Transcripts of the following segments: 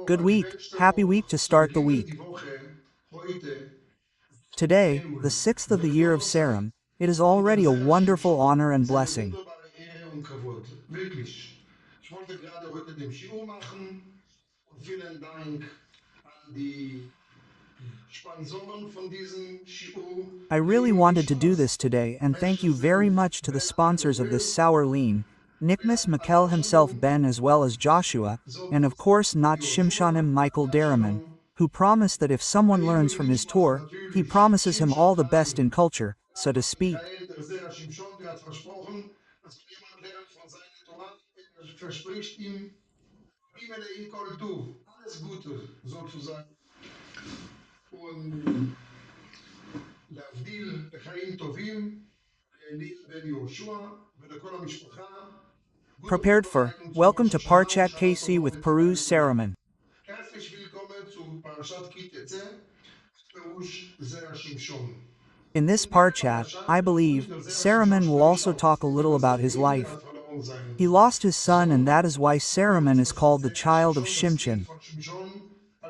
Good week, happy week to start the week. Today, the 6th of the year of Saram, it is already a wonderful honor and blessing. I really wanted to do this today and thank you very much to the sponsors of this sour lean, Nickmas Mikkel himself Ben as well as Joshua, and of course not Shimshonim Michael Deraman, who promised that if someone learns from his Torah, he promises him all the best in culture, so to speak. Prepared for, welcome to Parchat KC with Peruz Saraman. In this Parchat, I believe, Saraman will also talk a little about his life. He lost his son and that is why Saraman is called the child of Shimshon.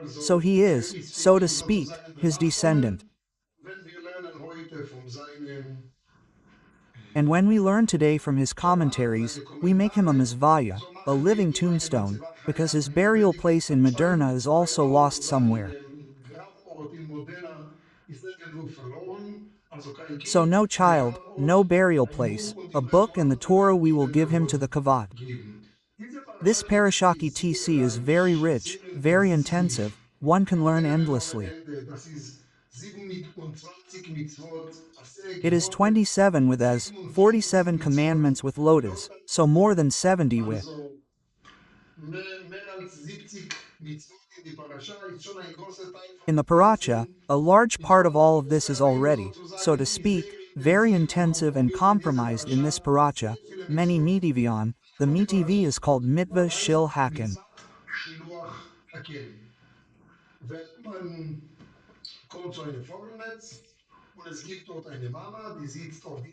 So he is, so to speak, his descendant. And when we learn today from his commentaries, we make him a mizvaya, a living tombstone, because his burial place in Moderna is also lost somewhere. So no child, no burial place, a book and the Torah we will give him to the kavod. This Parashaki TC is very rich, very intensive, one can learn endlessly. It is 27 with as 47 commandments with lotus, so more than 70 with. In the paracha, a large part of all of this is already, so to speak, very intensive and compromised in this paracha, many mitivion, the mitivi is called mitvah shil hakin.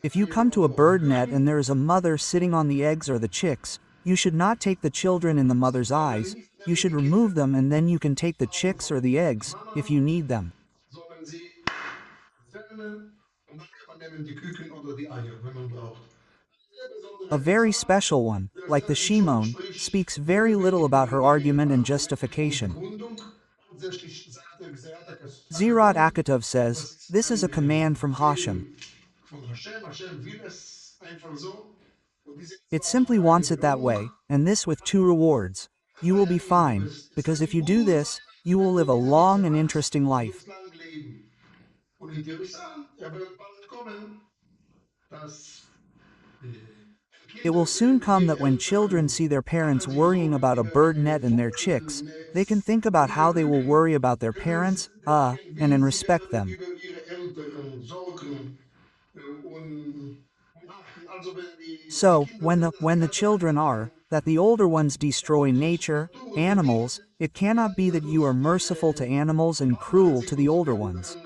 If you come to a bird net and there is a mother sitting on the eggs or the chicks, you should not take the children in the mother's eyes, you should remove them and then you can take the chicks or the eggs, if you need them. A very special one, like the Shimon, speaks very little about her argument and justification. Zerat Akatov says, this is a command from Hashem. It simply wants it that way, and this with 2 rewards. You will be fine, because if you do this, you will live a long and interesting life. It will soon come that when children see their parents worrying about a bird net and their chicks, they can think about how they will worry about their parents, and respect them. So, when the children are, that the older ones destroy nature, animals, it cannot be that you are merciful to animals and cruel to the older ones.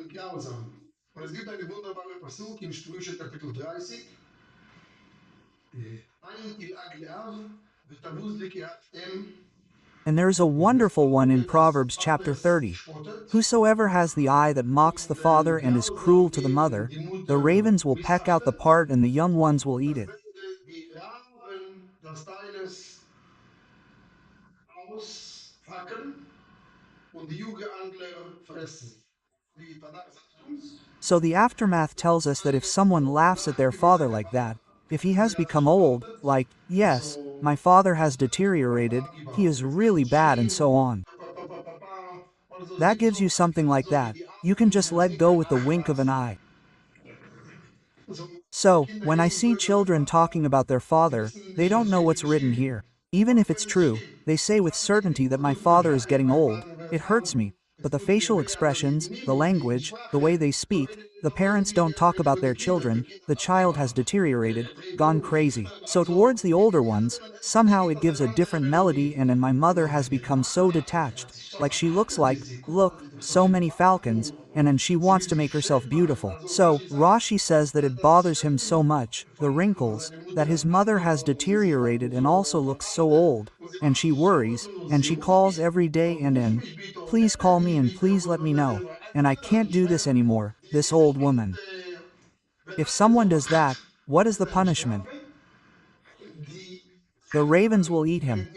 And there is a wonderful one in Proverbs chapter 30. Whosoever has the eye that mocks the father and is cruel to the mother, the ravens will peck out the part and the young ones will eat it. So the aftermath tells us that if someone laughs at their father like that, if he has become old, like, yes, my father has deteriorated, he is really bad and so on. That gives you something like that, you can just let go with the wink of an eye. So, when I see children talking about their father, they don't know what's written here. Even if it's true, they say with certainty that my father is getting old, it hurts me. But the facial expressions, the language, the way they speak, the parents don't talk about their children, the child has deteriorated, gone crazy. So towards the older ones, somehow it gives a different melody and my mother has become so detached, like she looks like, look, so many falcons, and then she wants to make herself beautiful. So, Rashi says that it bothers him so much, the wrinkles, that his mother has deteriorated and also looks so old, and she worries, and she calls every day and please call me and please let me know, and I can't do this anymore, this old woman. If someone does that, what is the punishment? The ravens will eat him.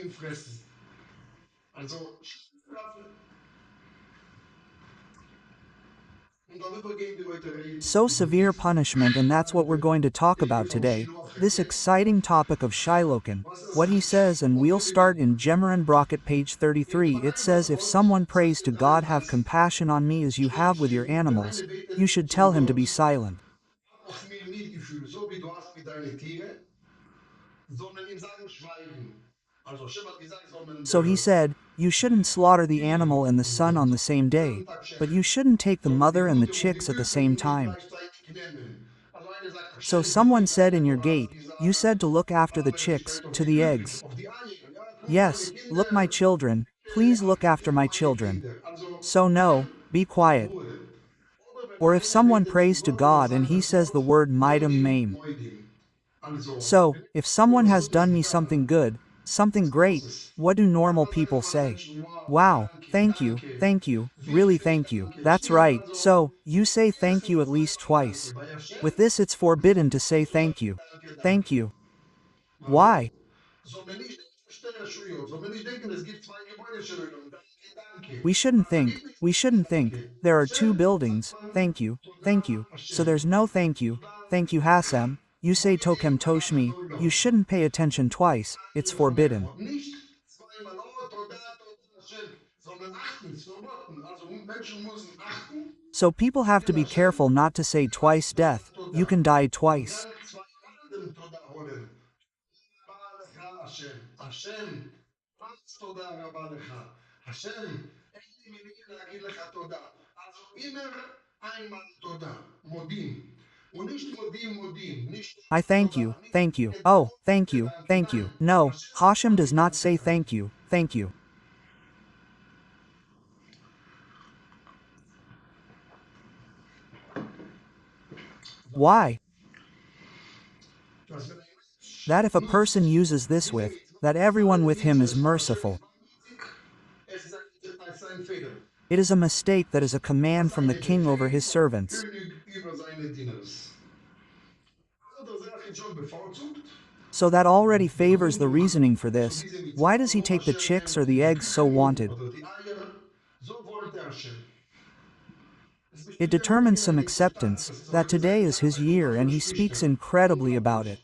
So severe punishment, and that's what we're going to talk about today, this exciting topic of Shilokin, what he says, and we'll start in Gemara Brocket page 33. It says, if someone prays to God, have compassion on me as you have with your animals, you should tell him to be silent. So he said, you shouldn't slaughter the animal and the son on the same day, but you shouldn't take the mother and the chicks at the same time. So someone said in your gate, you said to look after the chicks, to the eggs. Yes, look my children, please look after my children. So no, be quiet. Or if someone prays to God and he says the word mitem maim. So, if someone has done me something good, something great, what do normal people say? Wow, thank you, really thank you. That's right, so, you say thank you at least twice. With this, it's forbidden to say thank you. Thank you. Why? We shouldn't think, there are two buildings, thank you, so there's no thank you Hashem, you say tokem toshmi, you shouldn't pay attention twice, it's forbidden. So people have to be careful not to say twice death, you can die twice. I thank you, oh, thank you. No, Hashem does not say thank you. Why? That if a person uses this with, that everyone with him is merciful. It is a mistake that is a command from the king over his servants. So that already favors the reasoning for this. Why does he take the chicks or the eggs so wanted? It determines some acceptance, that today is his year and he speaks incredibly about it.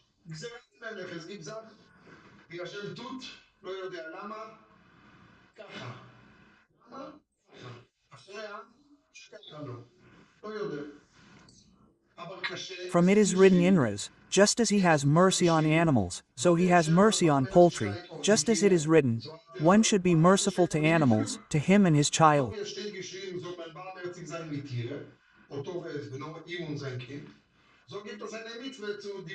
From it is written Inras, just as he has mercy on animals, so he has mercy on poultry, just as it is written, one should be merciful to animals, to him and his child.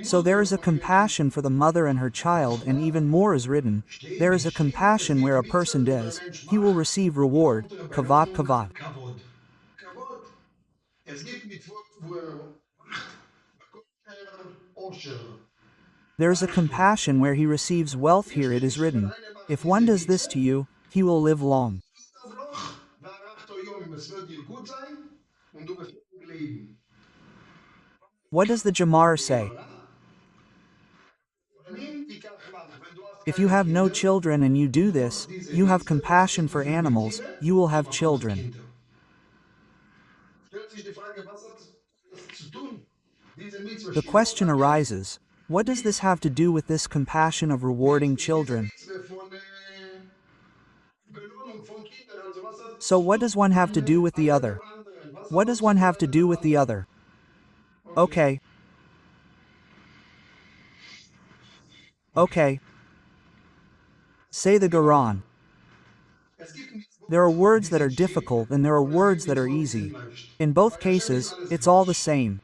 So there is a compassion for the mother and her child, and even more is written, there is a compassion where a person does, he will receive reward, kavod. There is a compassion where he receives wealth. Here it is written, if one does this to you, he will live long. What does the Gemara say? If you have no children and you do this, you have compassion for animals, you will have children. The question arises, what does this have to do with this compassion of rewarding children? So what does one have to do with the other? What does one have to do with the other? Okay. Say the Quran. There are words that are difficult and there are words that are easy. In both cases, it's all the same.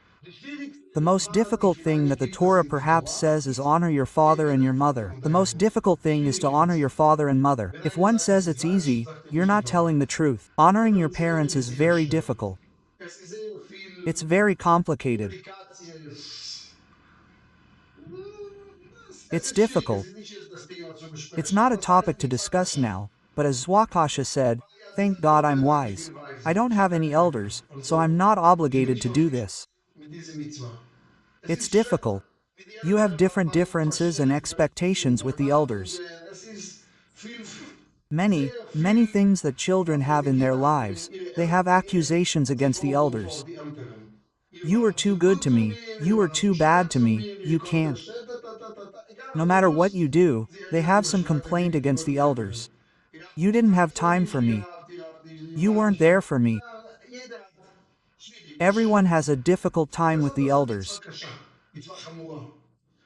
The most difficult thing that the Torah perhaps says is honor your father and your mother. The most difficult thing is to honor your father and mother. If one says it's easy, you're not telling the truth. Honoring your parents is very difficult. It's very complicated. It's difficult. It's not a topic to discuss now, but as Zwakasha said, thank God I'm wise. I don't have any elders, so I'm not obligated to do this. It's difficult. You have different differences and expectations with the elders. Many things that children have in their lives, they have accusations against the elders. You are too good to me, you are too bad to me, you can't. No matter what you do, they have some complaint against the elders. You didn't have time for me. You weren't there for me. Everyone has a difficult time with the elders.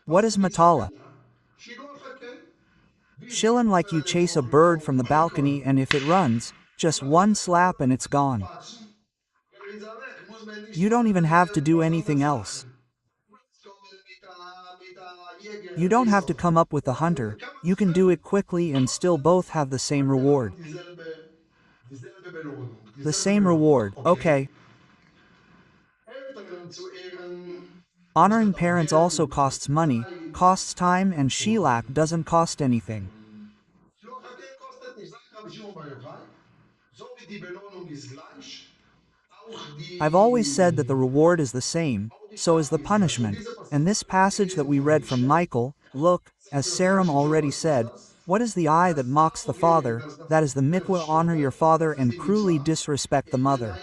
What is matala? Shilling like you chase a bird from the balcony and if it runs, just one slap and it's gone. You don't even have to do anything else. You don't have to come up with the hunter, you can do it quickly and still both have the same reward. The same reward, okay. Honoring parents also costs money, costs time, and shilak doesn't cost anything. I've always said that the reward is the same, so is the punishment, and this passage that we read from Michael, look, as Saram already said, what is the eye that mocks the father, that is the mitwa honor your father and cruelly disrespect the mother.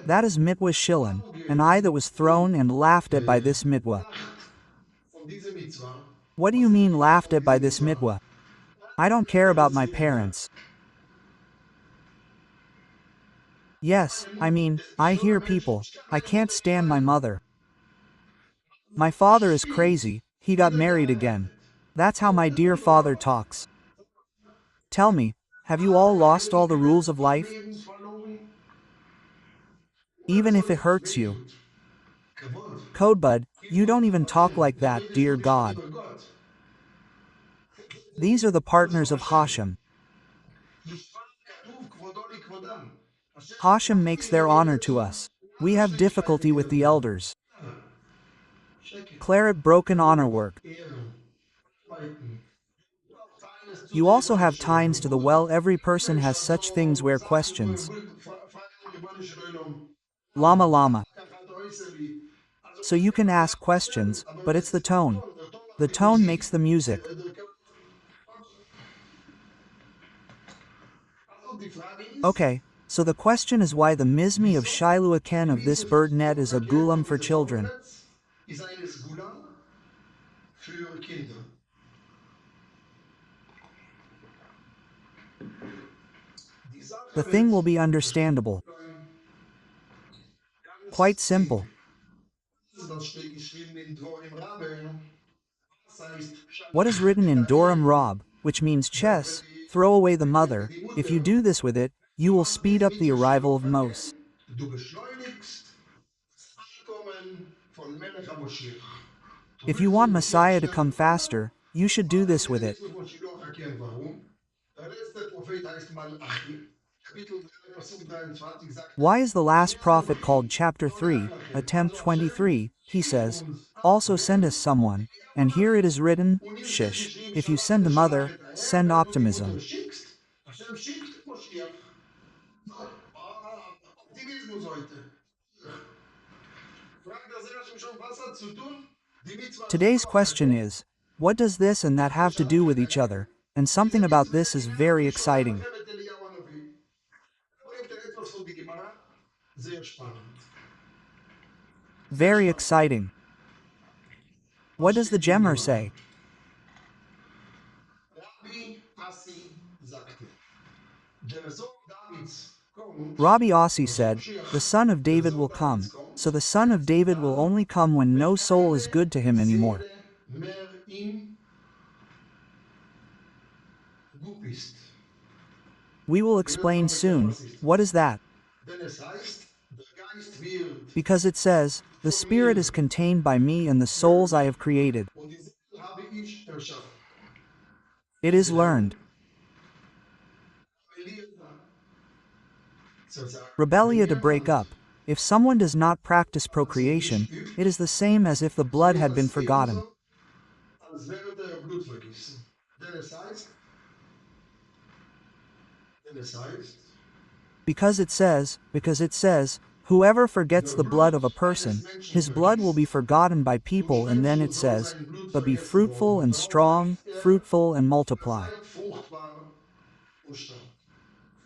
That is mitwa shilin, an eye that was thrown and laughed at by this mitwa. What do you mean laughed at by this mitwa? I don't care about my parents. Yes, I mean, I hear people, I can't stand my mother. My father is crazy, he got married again. That's how my dear father talks. Tell me, have you all lost all the rules of life? Even if it hurts you. Codebud, you don't even talk like that, dear God. These are the partners of Hashem. Hashem makes their honor to us. We have difficulty with the elders. Claret broken honor work. You also have tines to the well. Every person has such things where questions. Lama lama. So you can ask questions, but it's the tone. The tone makes the music. Okay, so the question is why the Mizmi of Shiloh Ken of this bird net is a gulam for children. The thing will be understandable. Quite simple. What is written in Doram Rob, which means chess, throw away the mother, if you do this with it, you will speed up the arrival of Mos. If you want Messiah to come faster, you should do this with it. Why is the last prophet called chapter 3, attempt 23, he says, also send us someone, and here it is written, shish, if you send the mother, send optimism. Today's question is, what does this and that have to do with each other? And something about this is very exciting. Very exciting. What does the Gemmer say? Rabbi Ossi said, the son of David will come, so the son of David will only come when no soul is good to him anymore. We will explain soon, what is that? Because it says, the Spirit is contained by me and the souls I have created. It is learned. Rebellia to break up. If someone does not practice procreation, it is the same as if the blood had been forgotten. als wäre der Blut vergießen. Denn es heißt, Because it says, whoever forgets der the blood of a Blut person, eines Menschen his blood will be vergießt, forgotten by so people, and schnell then so it soll says, sein Blut but be vergessen fruitful worden. and Darum strong, sagt fruitful and multiply. seid fruchtbar und stark.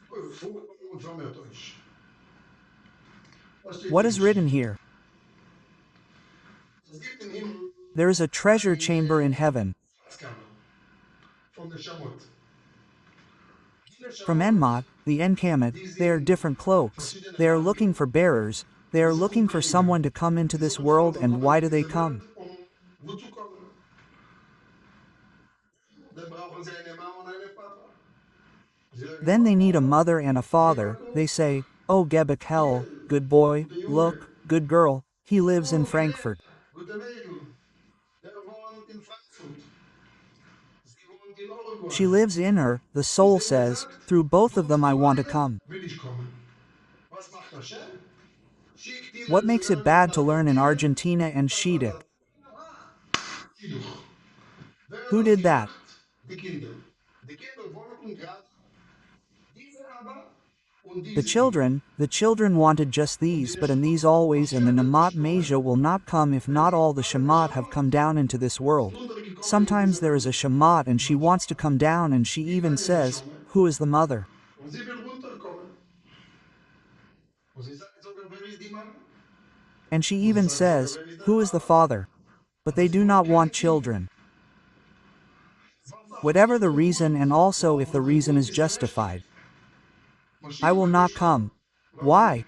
Fruchtbar und vermehrt euch. Was steht What hier is written geschrieben? here? Es gibt im Himmel There is a treasure chamber in eine heaven. Schatzkammer von der Schamot. Die From Schamot, Enmot, the Encamet, die they are sind different cloaks. verschiedene They are looking Farben. for bearers. They Die are suchen looking for Bringer. someone to come into Die this suchen jemanden world, zu and kommen why in do they diese come? Welt, wozu kommen? Dann brauchen sie eine Mama und einen Papa. Sie sagen, Then they need a oh, mother and a father. Gebaku, They say, oh Gebek Hell, Gel, good boy, gute Junge. look, good girl, he lives in Oh, Claire, Frankfurt. gute Mädel. Der wohnt in Frankfurt. Sie wohnt in Uruguay. She lives in her, the Wisst soul ihr, was er says, sagt? through both of Wo them I sie want to beide come. will ich kommen. Was macht Hashem? Schickt What ihnen zu makes it lernen in bad to learn in Argentinien. Argentina and Was war Shidduch? das? Shidduch. Wer hat Who das did that? gemacht? Die Kinder. Die Kinder wollten gerade diese aber und diese Kinder. The children wanted just Und these, in der but in these Schamot, always, and the Mashiach wird Namat nicht Mejah kommen, will not come if wenn not nicht all the alle Shamat have Schamot come down into this world. runtergekommen in Sometimes diese there is a Welt. Shamat and she wants to Mashiach. come down, and she Die war even eine says, Neshome who is the mother? und sie will runterkommen. Und sie sagt sogar, wer ist die Mama? And she Und sie even sagt sogar, says, wer ist der who is the Papa? father? But Aber they sie do wollen not keine want Kinder. children. Was auch immer Whatever the der reason, Grund, and also if warum the sein reason Grund is ist berechtigt. justified, I Mashiach will wird not nicht kommen. come. Warum? Why?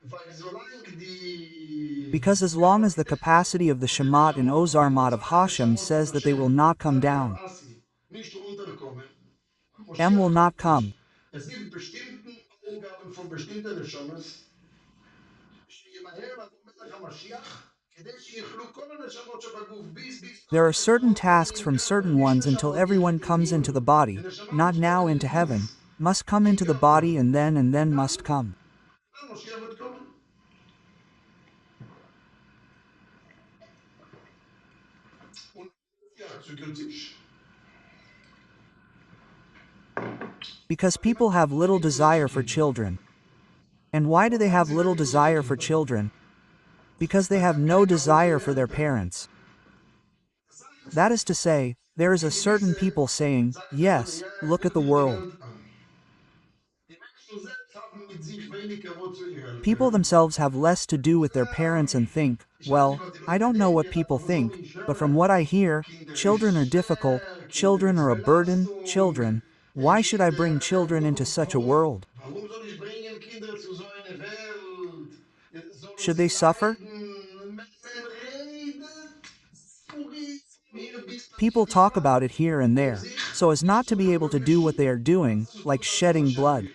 Weil solange die Because as long as the capacity of the von den Shamat in Schamot, Ozarmat of solange der Hashem Schamot von says that they will Hashem, not come Talia down, Asi, nicht runterkommen, M will Mashiach not kommt come. nicht. Es gibt bestimmten Aufgaben von bestimmten Neshamas, שימהר לבוא מלך המשיח, כדי שיאכלו כל הנשמות שבגוף, ביס There are כל certain הנשמות tasks בונים from ככה, certain איש ones until נשמות ילך everyone comes into the לעיון, body, ונשמה not now מושפלת into heaven, לגוף, must come אם into the ככה, body and then must come. dann משיח wird kommen. Und ja, zügelt sich. Because people have little desire for children. And why do they Warum haben have sie little keine Lust auf desire for Kinder? children? Because they Weil have sie no keine desire Ahnung for their von Eltern. parents. Das heißt, That is to say, there is a die certain gewisse, people saying, sagt man, yes, ja, look at guck the dir die world. Welt an. Die Menschen selbst haben mit sich weniger Wort zu ihren People Eltern. themselves have less to do with their parents and think, Ich weiß nicht, well, was die I Leute don't know what denken, people aber so think, wie ich but from höre, what I hear, Kinder children are ist difficult, schwer, Kinder children ist are a burden, Belastung, children. Why should I bring Kinder, children into such a warum, world? warum soll ich bringen Kinder zu so einer Welt? Sollen Should sie they suffer? leiden? Man redet, hier bist du People nicht talk immer, about it here and um there, sich so as nicht not zu to be able to do what verwirklichen, they are doing, das zu like tun, das was shedding Hashem blood. will.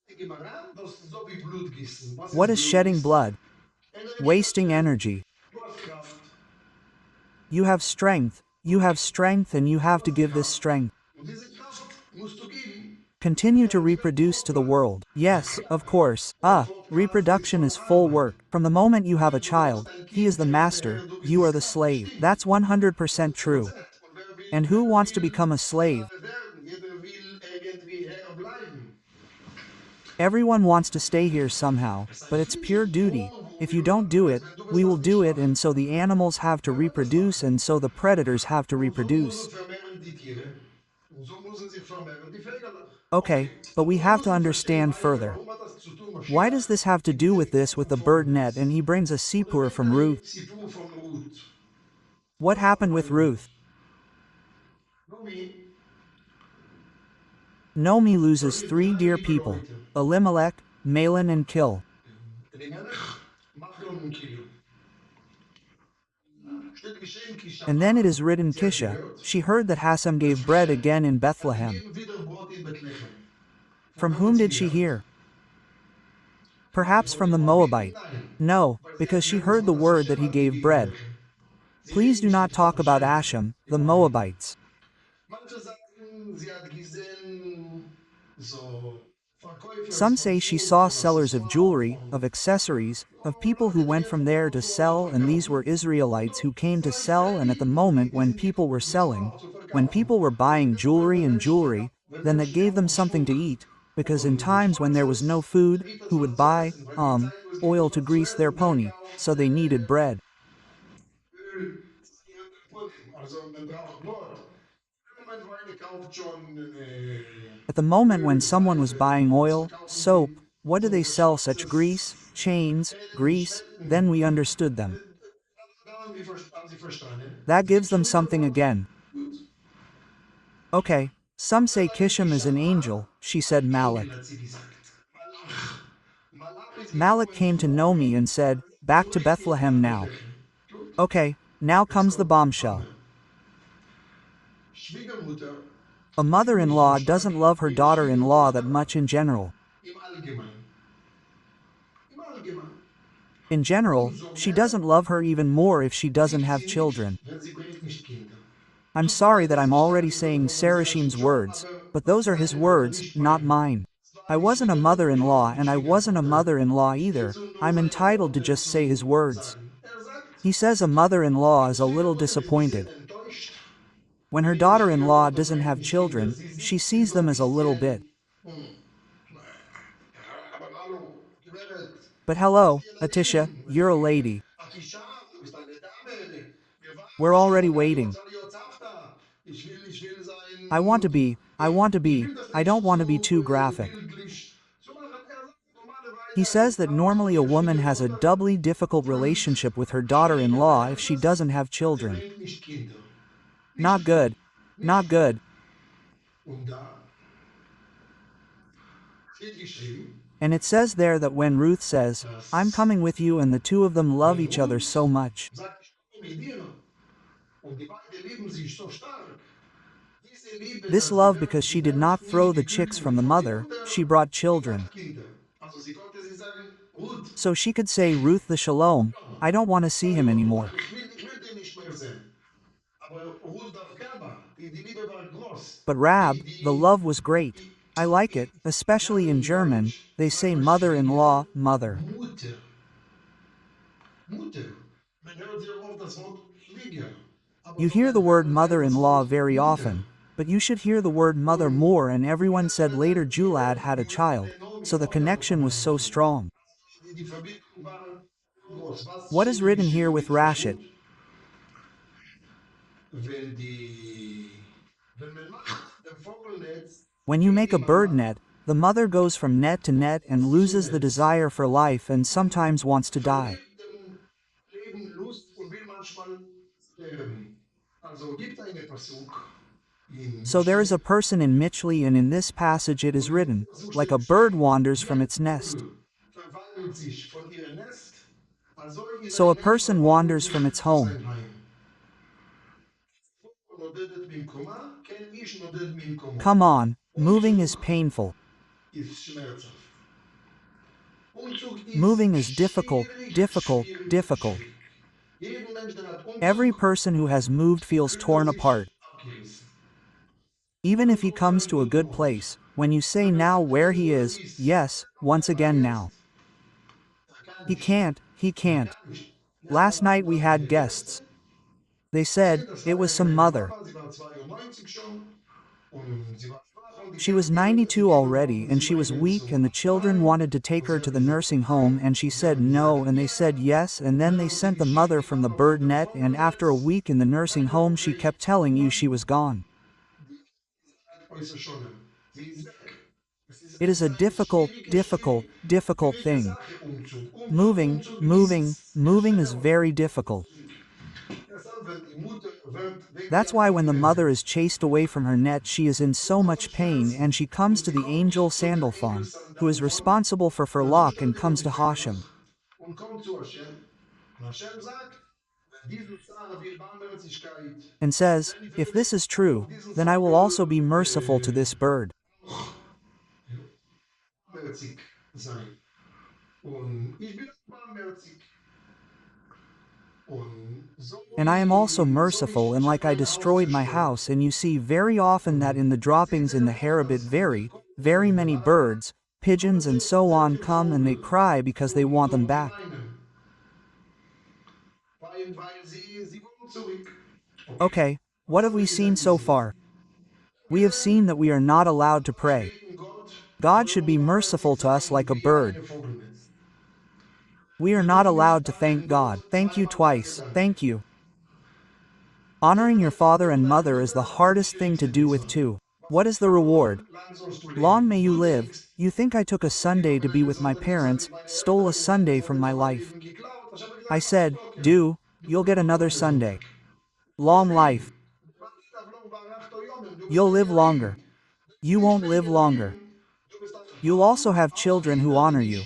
Die Gemara, das ist so wie Blutgießen. Was What ist is shedding Blutgießen? blood? Energie Wasting verstellen. energy. Du hast Kraft. You have strength, and you have Du to hast give this Kraft. strength. Und diese Kraft musst du geben, Continue to damit wir reproduce to the fortpflanzen. world. Yes, of course. Und fortpflanzen ist Reproduction voll is full Arbeit. work. From the moment you have a Wenn du hast child, ein he is Kind, the dann ist master, du bist you die are the Sklave. slave. Stimmt. That's Das 100% ist true. 100%. Und And who wants to will become a slave? Sklave werden? Jeder will irgendwie Herr bleiben. Everyone wants to stay here somehow, Es ist but ein it's pure physisches duty. Tor, wo If wir you uns don't do it, wenn du we wirst will das nicht do it, and machen. so the animals have to Wer wird das reproduce, machen? and so the predators have to Und reproduce. so vermehren die Tiere. Und so müssen sich vermehren die Vögel. Okay, but we Und wir have to müssen verstehen understand weiter, further. warum hat das zu tun, Why does Mashiach, this have to mit do diesem with this with Empfang the von bird net, uns. and he brings a Und er sipur bringt from ein Ruth? Sipur von Ruth. What Was war happened bei with Ruth? Ruth? Nomi Nomi loses verliert 3 drei dear liebe people, Leute. Elimelech, Mahlon and Kil. Elimelech, Machlon und Kil. Steht geschehen, And then it Kishamar. is written Sie hat Kisha, gehört, she heard that Hasem dass gave bread Hashem again in hat Bethlehem. gegeben wieder Brot in Bethlehem. Von From wem whom hat sie did she gehört? hear? Nein, Perhaps von from the den Moabiten? Moabite. Nein. No, Weil sie hat because she gehört heard the davon, dass word that Hashem he hat gave gegeben bread. welche. Sie Please reden do nicht not nicht von talk about Hashem, Ashem, die the Moabiten. Moabites. Manche sagen, sie hat gesehen, so Some say she saw sellers of jewelry, of accessories, of people who went from there to sell, and these were Israelites who came to sell, and at the moment when people were selling, when people were buying jewelry, then that gave them something to eat, because in times when there was no food, who would buy, oil to grease their pony, so they needed bread. Also man braucht Brot. Im Moment, wo eine kauft schon At the moment when someone was buying oil, soap, what do they sell such grease, chains, grease? Then we understood them. haben Sie verstanden? That gives them something again. Gut. Okay, some say Kishim is an angel, she said Malik. Engel hat sie gesagt. Malach. Malach ist Malik came to know me and said, back to Bethlehem now. Okay, now comes the bombshell. Schwiegermutter A mother-in-law doesn't love her daughter-in-law that much in general. im Allgemeinen. Im Allgemeinen. In general, she doesn't love her even more if she doesn't have children. Wenn sie bringt nicht Kinder. I'm sorry that I'm already saying Sarashim's words, but those are his words, not mine. I wasn't a mother-in-law and I wasn't a mother-in-law either. I'm entitled to just say his words. Sagt, He says a mother-in-law is a little disappointed. enttäuscht. When her daughter-in-law doesn't have children, she sees them as a little bit. Aber hallo, Gewährt. But hello, Tische, you're a lady. Ach, die Schar, du bist eine Dame. Wir warten We're already waiting. schon, jetzt auf da. Ich will sein. I want to be, I don't want to be too graphic. Bildlich. So machen. Sagt, normalerweise He says that normally a woman has a doubly difficult relationship with her daughter-in-law if she doesn't have children. bringt nicht Kinder. Not good. Not good. Und da steht geschrieben, And it says there that when Ruth says, I'm coming with you, and the two of them love each other so much. sagt, ich komme mit dir. Und die beiden lieben sich so stark. Diese Liebe, This love, because she did not throw the chicks from the mother, she brought children. Kinder. Also sie konnte sie sagen, Ruth, So she could say, Ruth the Shalom, I don't want to see him anymore. ich will den nicht mehr sehen. Aber Ruth darf Gaba, die Liebe war groß. But Rab, the love was great. I like it, especially in German, they say mother-in-law, mother. Mutter. Mutter. Man hört sehr oft das Wort Schwieger. Aber You hear the word mother-in-law very often, but you should hear the word mother more, and everyone said later Julad had a child, so the connection was so strong. die Verbindung war groß. Was What is written here with Rashid? Wenn man macht, dem Vogelnetz, When you make a bird net, the mother goes from net to net and loses the desire for life and sometimes wants to die. dem Leben Lust und will manchmal sterben. Also gibt eine Pasuk in So there is a person in Michli, and in this passage it is written, like a bird wanders from its nest. verwandelt sich von ihrem Nest. Also in So a ein person wanders from its home. sein Heim. נודדת במקומה, כן איש נודד ממקומו. Come on, moving is painful. ist schmerzhaft. Umzug ist Moving is difficult, schwierig, difficult, schwierig, difficult. schwierig. Jeden Mensch, der hat Umzug, Every person who has moved feels torn apart. abgerissen. Even if he comes to a good place, when you say now where he is, yes, once again now. He can't. Last night we had guests. They said, it was some mother. Sie war 92 schon und sie war schwach und die She was 92 already and she was weak, and the children wanted to take her to the nursing home, and she said no, and they said yes, and then they sent the mother from the bird net, and after a week in the nursing home she kept telling you she was gone. äußerst schon. Sie ist weg. Es ist It is a difficult thing. Sache, Umzug. Moving is very difficult. Deshalb, wenn die Mutter wird That's why when the mother is chased away from her net, she is in so much pain, and she comes to the angel Sandalphon, who is responsible for Furlock, and comes to Hashem, und kommt zu Hashem. Und Hashem sagt, wenn diese Sache will Barmherzigkeit, and says, if this is true, then I will also be merciful to this bird. barmherzig sein. Und ich bin barmherzig. Und so And I am also merciful, and like I destroyed my house, and you see very often that in the droppings in the Harabit very many birds, pigeons and so on come and they cry because they want them back. Okay, what have we seen so far? We have seen that we are not allowed to pray. God should be merciful to us like a bird. We are not allowed to thank God. Thank you twice. Thank you. Honoring your father and mother is the hardest thing to do with two. What is the reward? Long may you live. You think I took a Sunday to be with my parents, stole a Sunday from my life. I said, you'll get another Sunday. Long life. You'll live longer. You won't live longer. You'll also have children who honor you.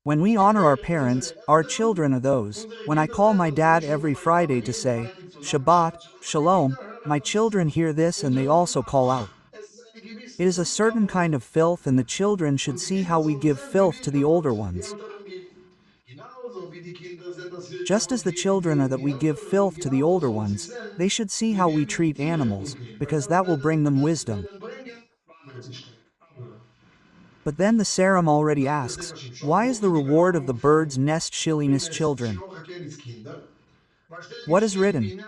When we honor our parents, our children are those. When I call my dad every Friday to say, Shabbat, Shalom, my children hear this and they also call out. It is a certain kind of filth and the children should see how we give filth to the older ones. Just as the children are that we give filth to the older ones, they should see how we treat animals, because that will bring them wisdom. But then the Saram already asks, why is the reward of the bird's nest shilliness children? What is written?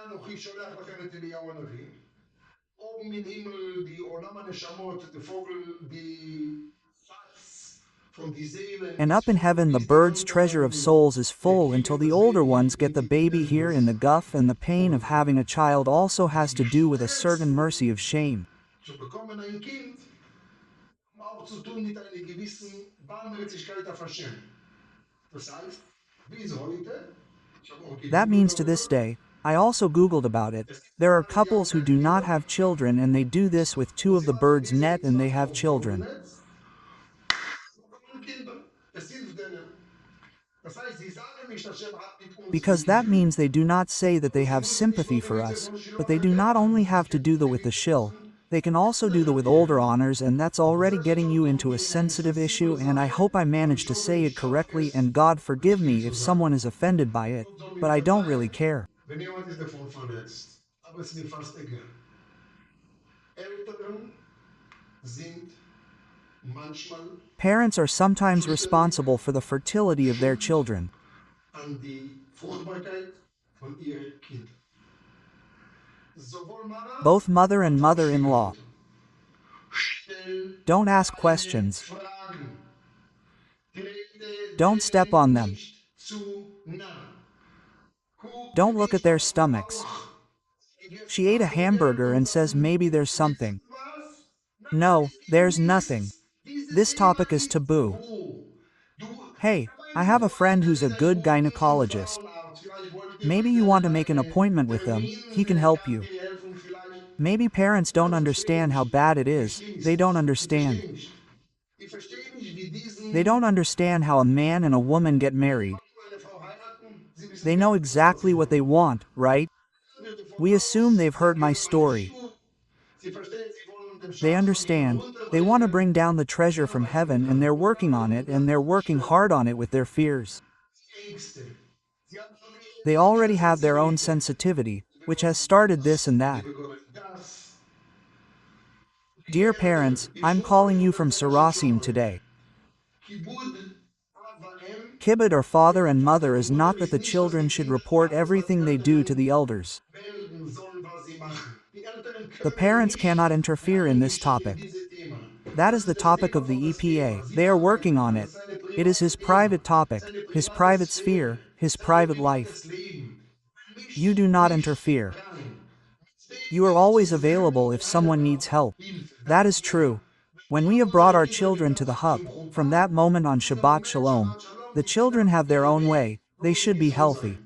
And up in heaven the bird's treasure of souls is full until the older ones get the baby here in the guff, and the pain of having a child also has to do with a certain mercy of shame. That means to this day, I also googled about it, there are couples who do not have children and they do this with two of the bird's net and they have children. Because that means they do not say that they have sympathy for us, but they do not only have to do that with the shill, they can also do that with older honors, and that's already getting you into a sensitive issue, and I hope I managed to say it correctly, and God forgive me if someone is offended by it, but I don't really care. Parents are sometimes responsible for the fertility of their children. Both mother and mother-in-law. Don't ask questions. Don't step on them. Don't look at their stomachs. She ate a hamburger and says maybe there's something. No, there's nothing. This topic is taboo. Hey, I have a friend who's a good gynecologist. Maybe you want to make an appointment with them, he can help you. Maybe parents don't understand how bad it is, they don't understand. They don't understand how a man and a woman get married. They know exactly what they want, right? We assume they've heard my story. They understand, they want to bring down the treasure from heaven and they're working on it and they're working hard on it with their fears. They already have their own sensitivity, which has started this and that. Dear parents, I'm calling you from Sarasim today. Kibbutz or father and mother is not that the children should report everything they do to the elders. The parents cannot interfere in this topic. That is the topic of the EPA. They are working on it. It is his private topic, his private sphere, his private life. You do not interfere. You are always available if someone needs help. That is true. When we have brought our children to the hub, from that moment on Shabbat Shalom, the children have their own way, they should be healthy.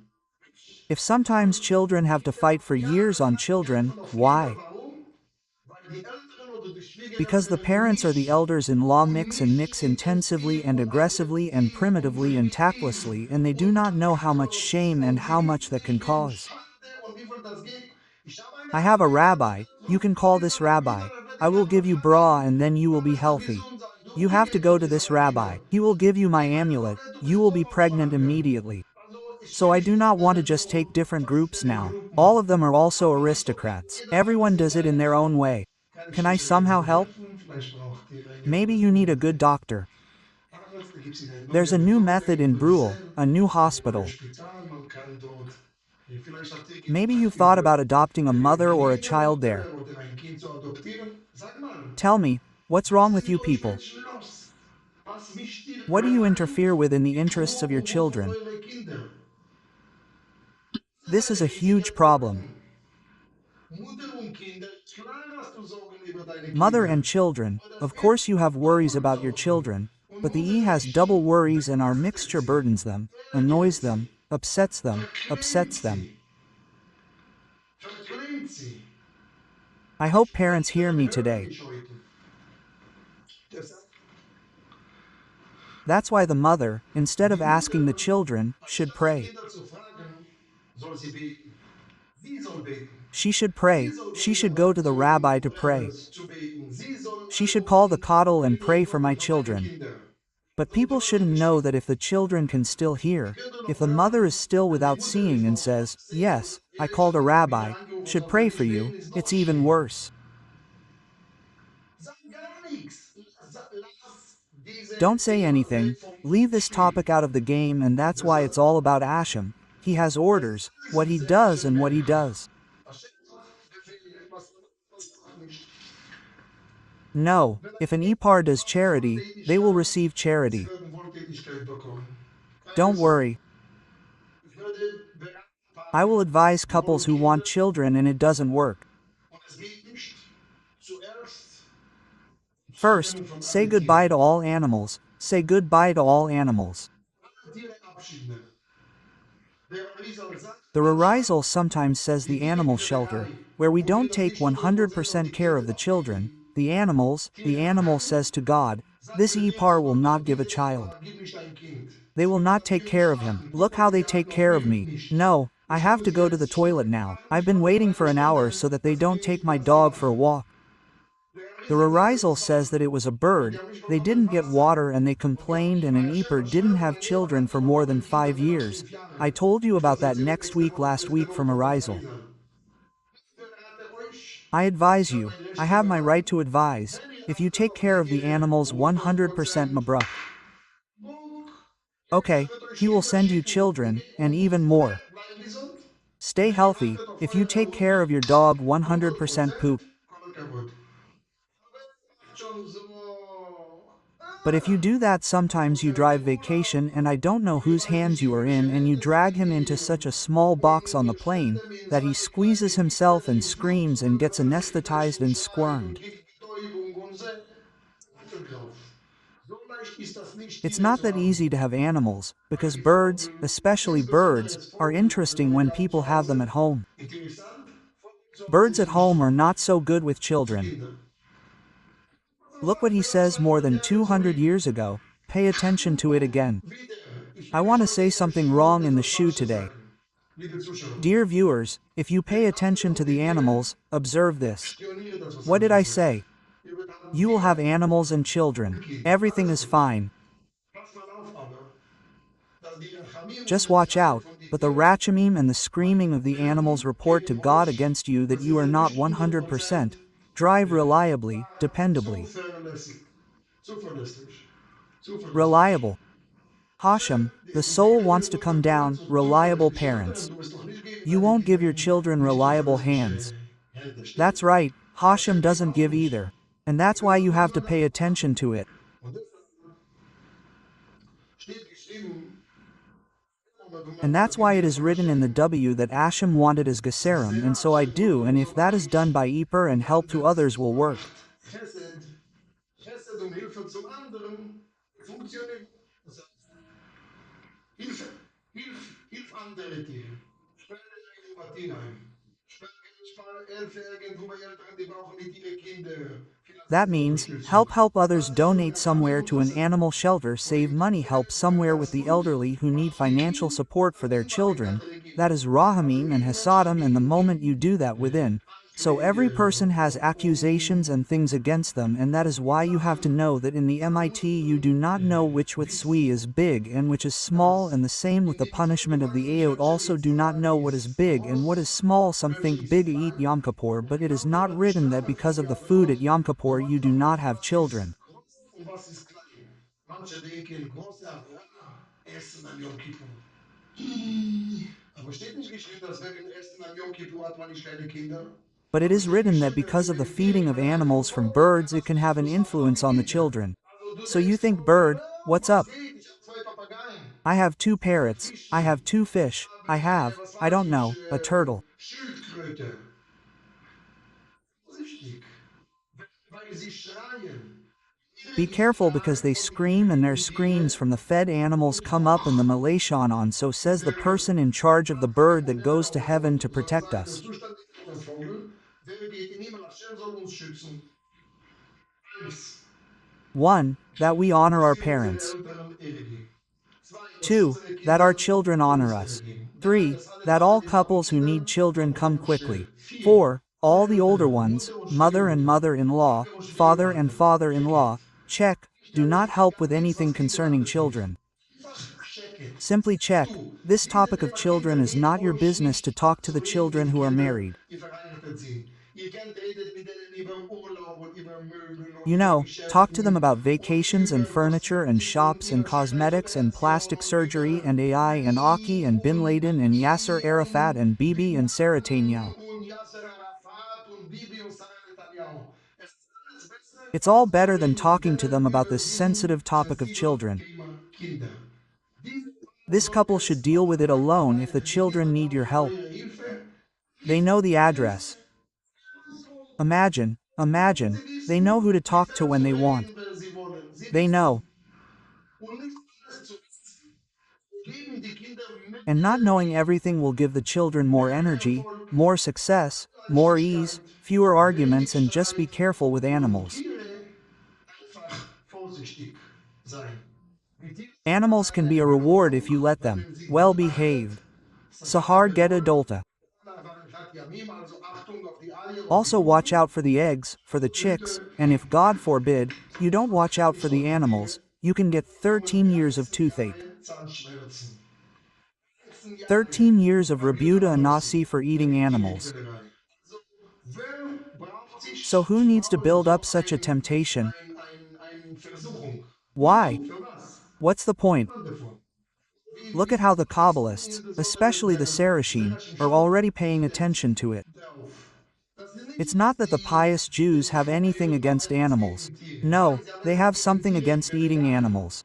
If sometimes children have to fight for years on children, why? Because the parents or the elders-in-law mix intensively and aggressively and primitively and tactlessly, and they do not know how much shame and how much that can cause. I have a rabbi, you can call this rabbi. I will give you bra and then you will be healthy. You have to go to this rabbi. He will give you my amulet. You will be pregnant immediately. So I do not want to just take different groups now. All of them are also aristocrats. Everyone does it in their own way. Can I somehow help? Maybe you need a good doctor. There's a new method in Brule, a new hospital. Maybe you've thought about adopting a mother or a child there. Tell me, what's wrong with you people? What do you interfere with in the interests of your children? This is a huge problem. Mother and children, of course you have worries about your children, but the E has double worries and our mixture burdens them, annoys them, upsets them, upsets them. I hope parents hear me today. That's why the mother, instead of asking the children, should pray. She should pray, she should go to the rabbi to pray. She should call the coddle and pray for my children. But people shouldn't know that if the children can still hear, if the mother is still without seeing and says, yes, I called a rabbi, should pray for you, it's even worse. Don't say anything, leave this topic out of the game, and that's why it's all about Hashem. He has orders, what he does and what he does. No, if an Ipar does charity, they will receive charity. Don't worry. I will advise couples who want children and it doesn't work. First, say goodbye to all animals. Say goodbye to all animals. The Arizal sometimes says the animal shelter, where we don't take 100% care of the children, the animal says to God, this Ipar will not give a child. They will not take care of him. Look how they take care of me. No, I have to go to the toilet now. I've been waiting for an hour so that they don't take my dog for a walk. The Arizal says that it was a bird, they didn't get water and they complained, and an Ipar didn't have children for more than 5 years. I told you about that last week from Arizal. I advise you, I have my right to advise, if you take care of the animals 100% mabruk. Okay, he will send you children, and even more. Stay healthy, if you take care of your dog 100% poop. But if you do that, sometimes you drive vacation and I don't know whose hands you are in, and you drag him into such a small box on the plane, that he squeezes himself and screams and gets anesthetized and squirmed. It's not that easy to have animals, because birds, especially birds, are interesting when people have them at home. Birds at home are not so good with children. Look what he says more than 200 years ago, pay attention to it again. I want to say something wrong in the shoe today. Dear viewers, if you pay attention to the animals, observe this. What did I say? You will have animals and children. Everything is fine. Just watch out, but the rachamim and the screaming of the animals report to God against you that you are not 100%. Drive reliably, dependably. Reliable. Hashem, the soul wants to come down, reliable parents. You won't give your children reliable hands. That's right, Hashem doesn't give either. And that's why you have to pay attention to it. And that's why it is written in the W that Hashem wanted as Geserim, and so I do, and if that is done by Ipar and help to others will work. That means, help others, donate somewhere to an animal shelter, save money, help somewhere with the elderly who need financial support for their children. That is Rahamim and Hasadim, and the moment you do that within. So every person has accusations and things against them, and that is why you have to know that in the MIT you do not know which with Sui is big and which is small, and the same with the punishment of the Ayot also do not know what is big and what is small. Some think big eat Yom Kippur, but it is not written that because of the food at Yom Kippur you do not have children. was ist klein. Manche denken, große Avera essen am Yom Kippur. Aber steht nicht geschrieben, dass wegen Essen am Yom Kippur hat man nicht kleine Kinder? But it is written that because of the feeding of animals from birds, it can have an influence on the children. Also du So you denkst, think, bird, what's was up? geht? Ich habe zwei Papageien. I have 2 parrots, I have 2 fish, I don't know, a turtle. Schildkröte. Vorsichtig, weil sie schreien. Be careful because they scream and their screams from the fed animals come up in the Malaysian on, so says the person in charge of the bird that goes to heaven to protect us. Zustand der Vogel, wer geht in Himmel, Hashem soll uns schützen. Eins, 1. That we honor our sie unsere parents. Eltern ehren. Zwei, dass 2. unsere That our Kinder children uns honor us. ehren. 3. Dass alle That all Väter, die couples who Kinder need children come auf quickly. Vier, 4. All the older Mutter, ones, Mutter und mother and Schwiegermutter, mother-in-law, Schwieger und father and Schwiegervater. father-in-law, check, do not help with anything Was Kinder concerning betrifft. children. Einfach checken. Simply check, Du, this diese topic of paar Kinder children is mit not your euch business to nicht talk to zu the reden children mit who are Kindern, married. die verheiratet sind. Ihr könnt redet mit denen über Urlaub und über Möbel und You über know, talk to them Geschäften about und vacations and über was furniture and sie tun, shops and über cosmetics and plastic Schönheitsoperationen und surgery über and AI and Aki and Bin Laden and Yasser Arafat and Bibi and Sarah Netanyahu. und Yasser Arafat und Bibi und Sarah Netanyahu. Es ist alles besser, It's all als zu better than reden mit talking to them denen about über this sie sensitive topic of sensible children. Thema Kinder. Diese This couple should deal with it alone if the children need your help. They know the address. Imagine, they know who to talk to when they want. They know. And not knowing everything will give the children more energy, more success, more ease, fewer arguments, and just be careful with animals. Animals can be a reward if you let them. Well behaved. Sahar get adulta. Also watch out for the eggs, for the chicks, and if God forbid, you don't watch out for the animals, you can get 13 years of toothache. 13 years of rebuta and nasi for eating animals. So who needs to build up such a temptation? Why? What's the point? Look at how the Kabbalists, especially the Sarashim, are already paying attention to it. It's not that the pious Jews have anything against animals. No, they have something against eating animals.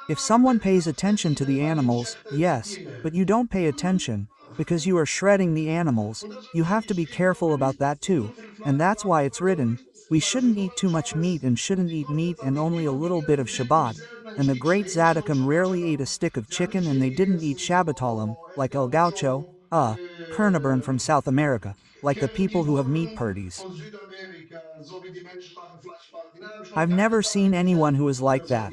If someone pays attention to the animals, yes, but you don't pay attention, because you are shredding the animals, you have to be careful about that too, and that's why it's written, we shouldn't eat too much meat and shouldn't eat meat and only a little bit of Shabbat, and the great Zadokam rarely ate a stick of chicken and they didn't eat Shabbatolim, like El Gaucho, Kernaburn from South America, like the people who have meat parties. I've never seen anyone who is like that.